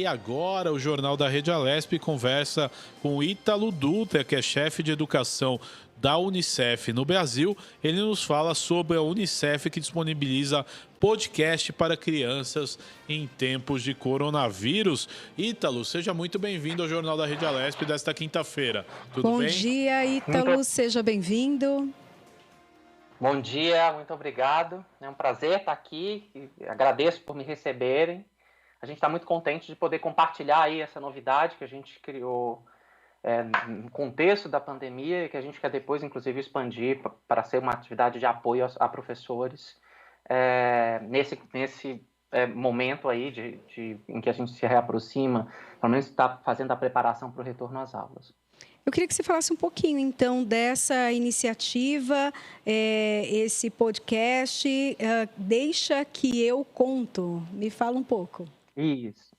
E agora o Jornal da Rede Alesp conversa com Ítalo Dutra, que é chefe de educação da Unicef no Brasil. Ele nos fala sobre a Unicef, que disponibiliza podcast para crianças em tempos de coronavírus. Ítalo, seja muito bem-vindo ao Jornal da Rede Alesp desta quinta-feira. Tudo Bom bem? dia, Ítalo, seja bem-vindo. Bom dia, muito obrigado. É um prazer estar aqui e agradeço por me receberem. A gente está muito contente de poder compartilhar aí essa novidade que a gente criou no contexto da pandemia e que a gente quer depois, inclusive, expandir para ser uma atividade de apoio a professores nesse momento aí em que a gente se reaproxima, pelo menos está fazendo a preparação para o retorno às aulas. Eu queria que você falasse um pouquinho, então, dessa iniciativa, esse podcast, Deixa que eu conto. Me fala um pouco. Isso.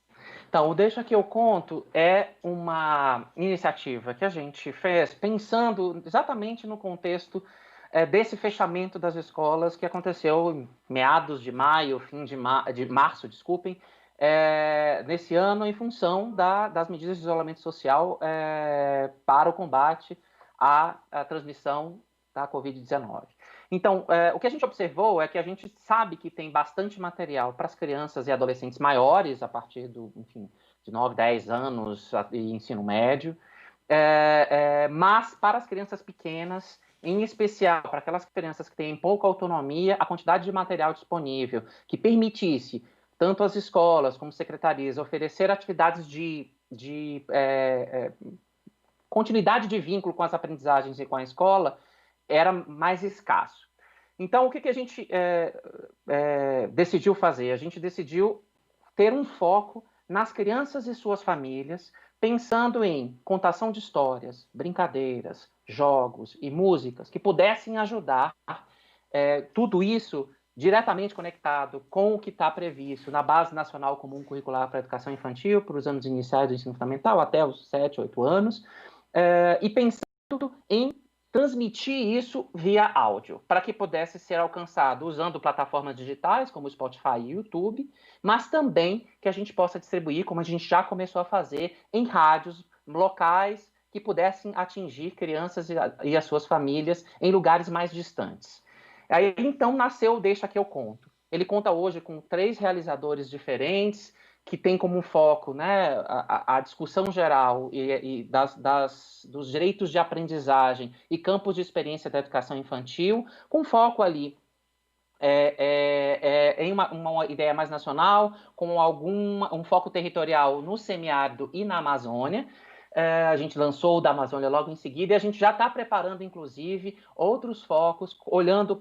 Então, o Deixa que eu conto é uma iniciativa que a gente fez pensando exatamente no contexto desse fechamento das escolas que aconteceu em meados de maio, fim de março, desculpem, nesse ano, em função das medidas de isolamento social para o combate à transmissão da Covid-19. Então, o que a gente observou é que a gente sabe que tem bastante material para as crianças e adolescentes maiores, a partir de 9, 10 anos e ensino médio, mas para as crianças pequenas, em especial para aquelas crianças que têm pouca autonomia, a quantidade de material disponível que permitisse tanto as escolas como secretarias oferecer atividades de continuidade de vínculo com as aprendizagens e com a escola era mais escasso. Então, o que a gente decidiu fazer? A gente decidiu ter um foco nas crianças e suas famílias, pensando em contação de histórias, brincadeiras, jogos e músicas que pudessem ajudar tudo isso diretamente conectado com o que está previsto na Base Nacional Comum Curricular para a Educação Infantil, para os anos iniciais do ensino fundamental, até os 7, 8 anos, e pensando em transmitir isso via áudio, para que pudesse ser alcançado usando plataformas digitais, como o Spotify e o YouTube, mas também que a gente possa distribuir, como a gente já começou a fazer, em rádios locais que pudessem atingir crianças e as suas famílias em lugares mais distantes. Aí, então, nasceu o Deixa que eu conto. Ele conta hoje com 3 realizadores diferentes, que tem como foco, né, a discussão geral e dos direitos de aprendizagem e campos de experiência da educação infantil, com foco ali em uma ideia mais nacional, com um foco territorial no semiárido e na Amazônia. A gente lançou o da Amazônia logo em seguida e a gente já está preparando, inclusive, outros focos, olhando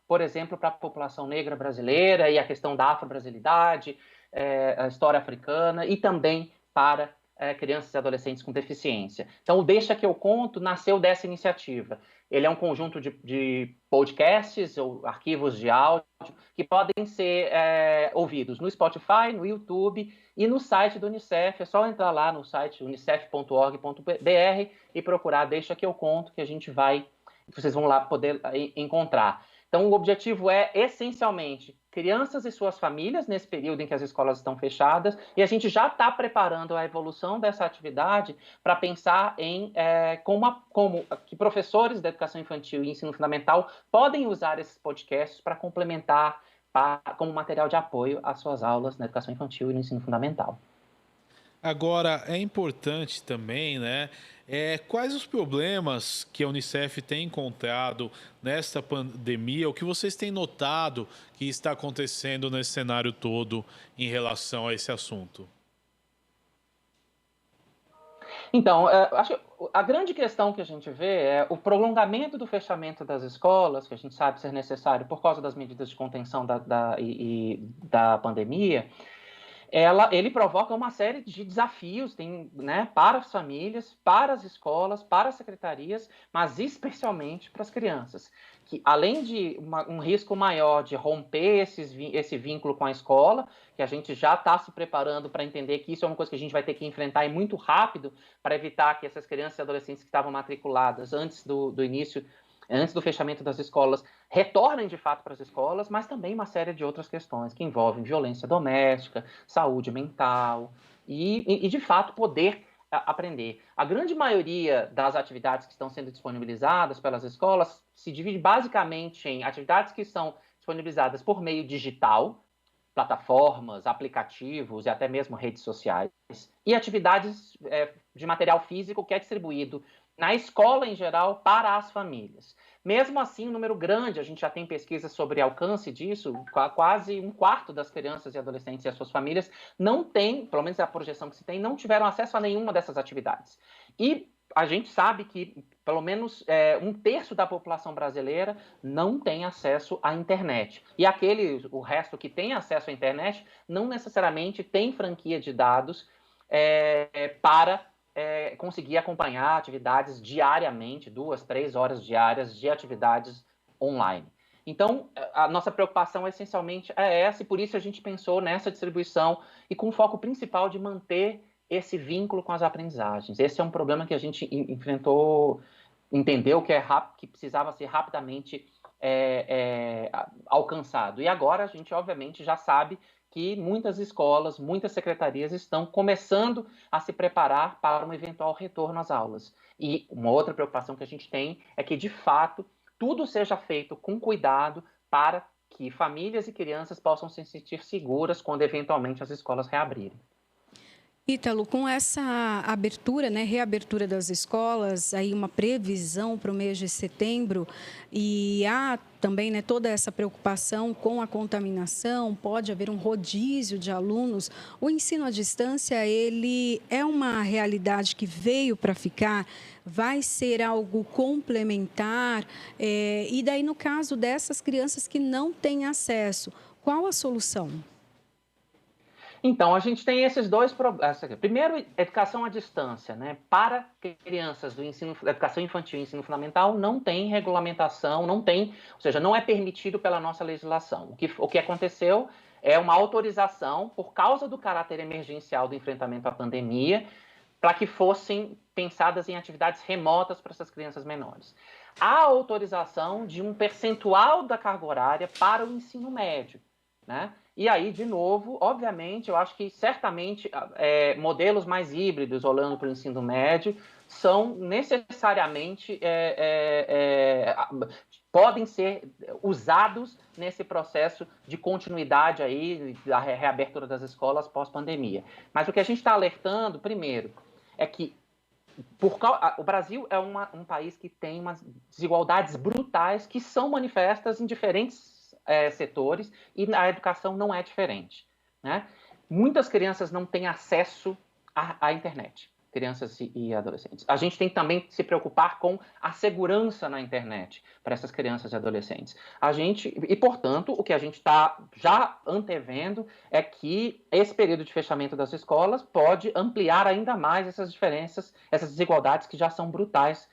por exemplo, para a população negra brasileira e a questão da afro-brasilidade, a história africana e também para crianças e adolescentes com deficiência. Então, o Deixa que eu conto nasceu dessa iniciativa. Ele é um conjunto de podcasts ou arquivos de áudio que podem ser ouvidos no Spotify, no YouTube e no site do Unicef. É só entrar lá no site unicef.org.br e procurar Deixa que eu conto, que vocês vão lá poder encontrar. Então, o objetivo é, essencialmente, crianças e suas famílias, nesse período em que as escolas estão fechadas, e a gente já está preparando a evolução dessa atividade para pensar em como que professores da educação infantil e ensino fundamental podem usar esses podcasts para complementar como material de apoio às suas aulas na educação infantil e no ensino fundamental. Agora, é importante também, né? Quais os problemas que a Unicef tem encontrado nesta pandemia, o que vocês têm notado que está acontecendo nesse cenário todo em relação a esse assunto? Então, acho que a grande questão que a gente vê é o prolongamento do fechamento das escolas, que a gente sabe ser necessário por causa das medidas de contenção da pandemia. Ele provoca uma série de desafios, né, para as famílias, para as escolas, para as secretarias, mas especialmente para as crianças, que além de um risco maior de romper esse vínculo com a escola, que a gente já está se preparando para entender que isso é uma coisa que a gente vai ter que enfrentar e muito rápido para evitar que essas crianças e adolescentes que estavam matriculadas antes do início, antes do fechamento das escolas, retornem de fato para as escolas, mas também uma série de outras questões que envolvem violência doméstica, saúde mental, e de fato, poder aprender. A grande maioria das atividades que estão sendo disponibilizadas pelas escolas se divide basicamente em atividades que são disponibilizadas por meio digital, plataformas, aplicativos e até mesmo redes sociais, e atividades de material físico que é distribuído na escola em geral para as famílias. Mesmo assim, um número grande, a gente já tem pesquisas sobre alcance disso, quase um quarto das crianças e adolescentes e as suas famílias não tem, pelo menos é a projeção que se tem, não tiveram acesso a nenhuma dessas atividades. E a gente sabe que pelo menos um terço da população brasileira não tem acesso à internet. E o resto que tem acesso à internet, não necessariamente tem franquia de dados para conseguir acompanhar atividades diariamente, 2, 3 horas diárias de atividades online. Então, a nossa preocupação essencialmente é essa, e por isso a gente pensou nessa distribuição e com o foco principal de manter esse vínculo com as aprendizagens. Esse é um problema que a gente enfrentou, entendeu que precisava ser rapidamente alcançado. E agora a gente, obviamente, já sabe que muitas escolas, muitas secretarias estão começando a se preparar para um eventual retorno às aulas. E uma outra preocupação que a gente tem é que, de fato, tudo seja feito com cuidado para que famílias e crianças possam se sentir seguras quando eventualmente as escolas reabrirem. Ítalo, com essa abertura, reabertura das escolas, aí uma previsão para o mês de setembro, e há também toda essa preocupação com a contaminação, pode haver um rodízio de alunos. O ensino à distância, ele é uma realidade que veio para ficar, vai ser algo complementar, e daí no caso dessas crianças que não têm acesso, qual a solução? Então, a gente tem esses dois problemas. Primeiro, educação à distância, para crianças do educação infantil e ensino fundamental, não tem regulamentação, ou seja, não é permitido pela nossa legislação. O que aconteceu é uma autorização, por causa do caráter emergencial do enfrentamento à pandemia, para que fossem pensadas em atividades remotas para essas crianças menores. Há autorização de um percentual da carga horária para o ensino médio, E aí, de novo, obviamente, eu acho que certamente modelos mais híbridos, olhando para o ensino médio, são necessariamente, podem ser usados nesse processo de continuidade aí, da reabertura das escolas pós-pandemia. Mas o que a gente está alertando, primeiro, é que o Brasil é um país que tem umas desigualdades brutais que são manifestas em diferentes setores, e a educação não é diferente, Muitas crianças não têm acesso à internet, crianças e adolescentes. A gente tem também que se preocupar com a segurança na internet para essas crianças e adolescentes. E, portanto, o que a gente está já antevendo é que esse período de fechamento das escolas pode ampliar ainda mais essas diferenças, essas desigualdades que já são brutais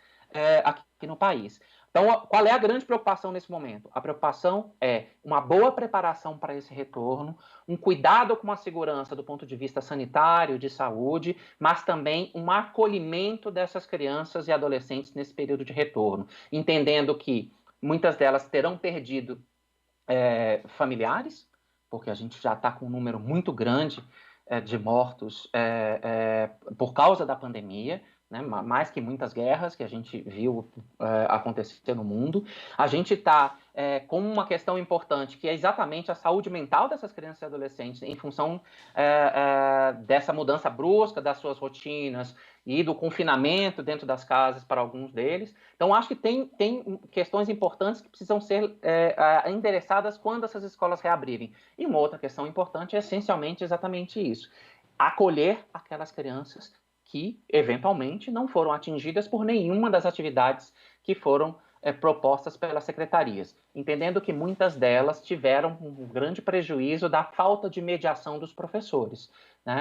aqui no país. Então, qual é a grande preocupação nesse momento? A preocupação é uma boa preparação para esse retorno, um cuidado com a segurança do ponto de vista sanitário, de saúde, mas também um acolhimento dessas crianças e adolescentes nesse período de retorno, entendendo que muitas delas terão perdido familiares, porque a gente já está com um número muito grande de mortos por causa da pandemia, mais que muitas guerras que a gente viu acontecer no mundo. A gente está com uma questão importante, que é exatamente a saúde mental dessas crianças e adolescentes, em função dessa mudança brusca das suas rotinas e do confinamento dentro das casas para alguns deles. Então, acho que tem questões importantes que precisam ser endereçadas quando essas escolas reabrirem. E uma outra questão importante é essencialmente exatamente isso: acolher aquelas crianças que, eventualmente, não foram atingidas por nenhuma das atividades que foram propostas pelas secretarias, entendendo que muitas delas tiveram um grande prejuízo da falta de mediação dos professores,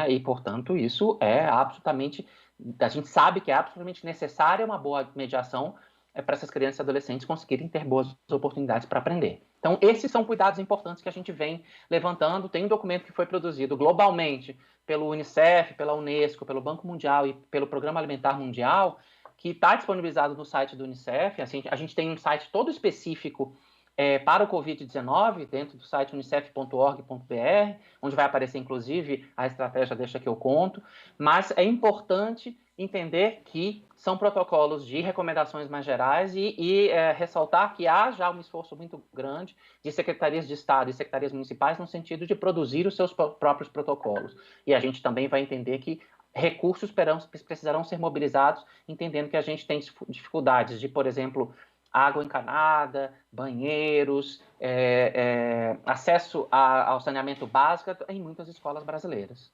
E, portanto, isso a gente sabe que é absolutamente necessária uma boa mediação para essas crianças e adolescentes conseguirem ter boas oportunidades para aprender. Então, esses são cuidados importantes que a gente vem levantando. Tem um documento que foi produzido globalmente pelo Unicef, pela Unesco, pelo Banco Mundial e pelo Programa Alimentar Mundial, que está disponibilizado no site do Unicef. Assim, a gente tem um site todo específico para o Covid-19, dentro do site unicef.org.br, onde vai aparecer, inclusive, a estratégia Deixa que eu conto, mas é importante entender que são protocolos de recomendações mais gerais e ressaltar que há já um esforço muito grande de secretarias de Estado e secretarias municipais no sentido de produzir os seus próprios protocolos. E a gente também vai entender que recursos precisarão ser mobilizados, entendendo que a gente tem dificuldades de, por exemplo, água encanada, banheiros, acesso ao saneamento básico em muitas escolas brasileiras.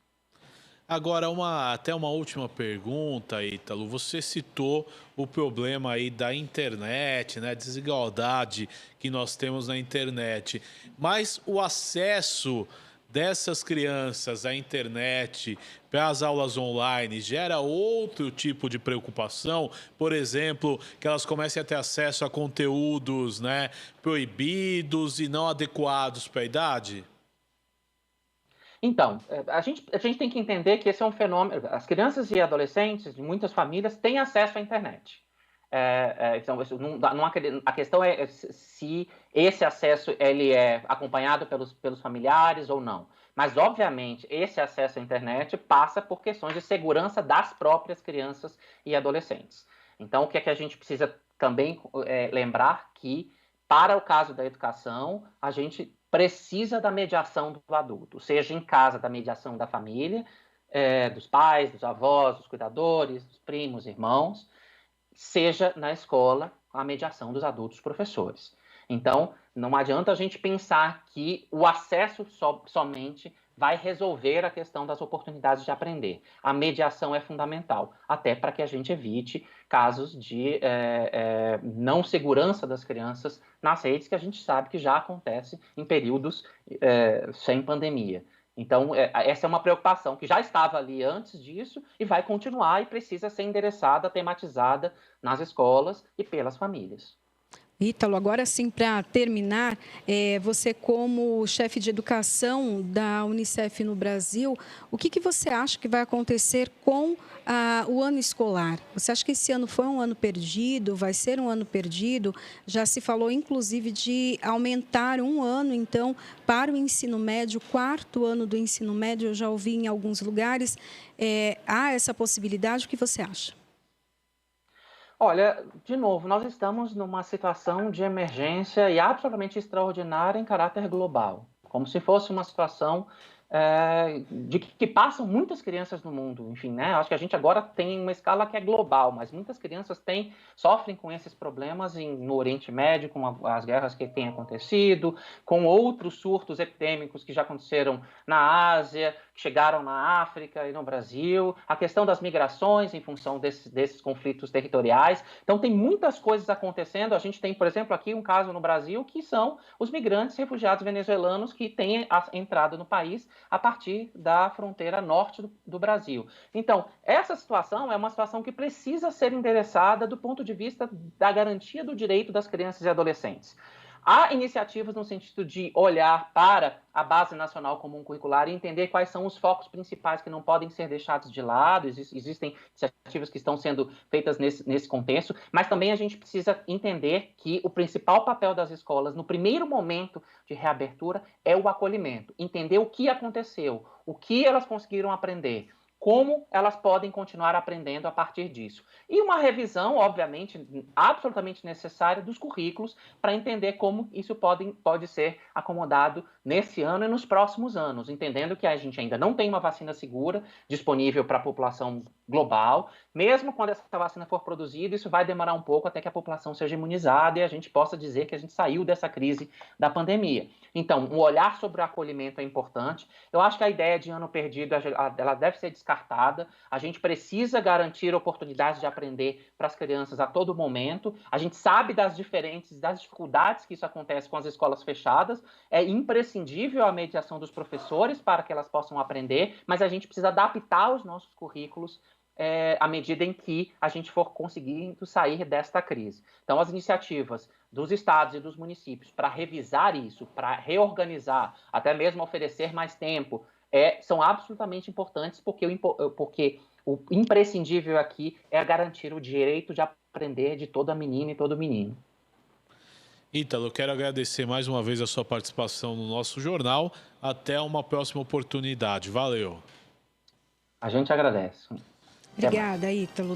Agora, até uma última pergunta, Ítalo. Você citou o problema aí da internet, né? Desigualdade que nós temos na internet. Mas o acesso dessas crianças à internet para as aulas online gera outro tipo de preocupação? Por exemplo, que elas comecem a ter acesso a conteúdos, né, proibidos e não adequados para a idade? Então, a gente tem que entender que esse é um fenômeno. As crianças e adolescentes de muitas famílias têm acesso à internet. Então, a questão é se esse acesso ele é acompanhado pelos familiares ou não. Mas, obviamente, esse acesso à internet passa por questões de segurança das próprias crianças e adolescentes. Então, o que é que a gente precisa também lembrar que, para o caso da educação, a gente precisa da mediação do adulto, seja em casa da mediação da família, dos pais, dos avós, dos cuidadores, dos primos, irmãos, seja na escola a mediação dos adultos professores. Então, não adianta a gente pensar que o acesso somente vai resolver a questão das oportunidades de aprender. A mediação é fundamental, até para que a gente evite casos de não segurança das crianças nas redes, que a gente sabe que já acontece em períodos sem pandemia. Então, essa é uma preocupação que já estava ali antes disso e vai continuar e precisa ser endereçada, tematizada nas escolas e pelas famílias. Ítalo, agora sim, para terminar, você como chefe de educação da Unicef no Brasil, o que você acha que vai acontecer com o ano escolar? Você acha que esse ano foi um ano perdido, vai ser um ano perdido? Já se falou, inclusive, de aumentar um ano, então, para o ensino médio, o quarto ano do ensino médio, eu já ouvi em alguns lugares. Há essa possibilidade, o que você acha? Olha, de novo, nós estamos numa situação de emergência e absolutamente extraordinária em caráter global, como se fosse uma situação de que passam muitas crianças no mundo. Enfim, né? Acho que a gente agora tem uma escala que é global, mas muitas crianças sofrem com esses problemas no Oriente Médio, com as guerras que têm acontecido, com outros surtos epidêmicos que já aconteceram na Ásia, que chegaram na África e no Brasil, a questão das migrações em função desses conflitos territoriais. Então, tem muitas coisas acontecendo. A gente tem, por exemplo, aqui um caso no Brasil, que são os migrantes refugiados venezuelanos que têm entrado no país a partir da fronteira norte do Brasil. Então, essa situação é uma situação que precisa ser endereçada do ponto de vista da garantia do direito das crianças e adolescentes. Há iniciativas no sentido de olhar para a Base Nacional Comum Curricular e entender quais são os focos principais que não podem ser deixados de lado. Existem iniciativas que estão sendo feitas nesse contexto, mas também a gente precisa entender que o principal papel das escolas, no primeiro momento de reabertura, é o acolhimento. Entender o que aconteceu, o que elas conseguiram aprender, como elas podem continuar aprendendo a partir disso. E uma revisão, obviamente, absolutamente necessária dos currículos para entender como isso pode ser acomodado nesse ano e nos próximos anos, entendendo que a gente ainda não tem uma vacina segura disponível para a população global. Mesmo quando essa vacina for produzida, isso vai demorar um pouco até que a população seja imunizada e a gente possa dizer que a gente saiu dessa crise da pandemia. Então, um olhar sobre o acolhimento é importante. Eu acho que a ideia de ano perdido, ela deve ser descartada. A gente precisa garantir oportunidades de aprender para as crianças a todo momento. A gente sabe das dificuldades que isso acontece com as escolas fechadas. É imprescindível a mediação dos professores para que elas possam aprender, mas a gente precisa adaptar os nossos currículos à medida em que a gente for conseguindo sair desta crise. Então, as iniciativas dos estados e dos municípios para revisar isso, para reorganizar, até mesmo oferecer mais tempo, são absolutamente importantes, porque o imprescindível aqui é garantir o direito de aprender de toda menina e todo menino. Ítalo, eu quero agradecer mais uma vez a sua participação no nosso jornal. Até uma próxima oportunidade. Valeu. A gente agradece. Até mais. Obrigada, Ítalo.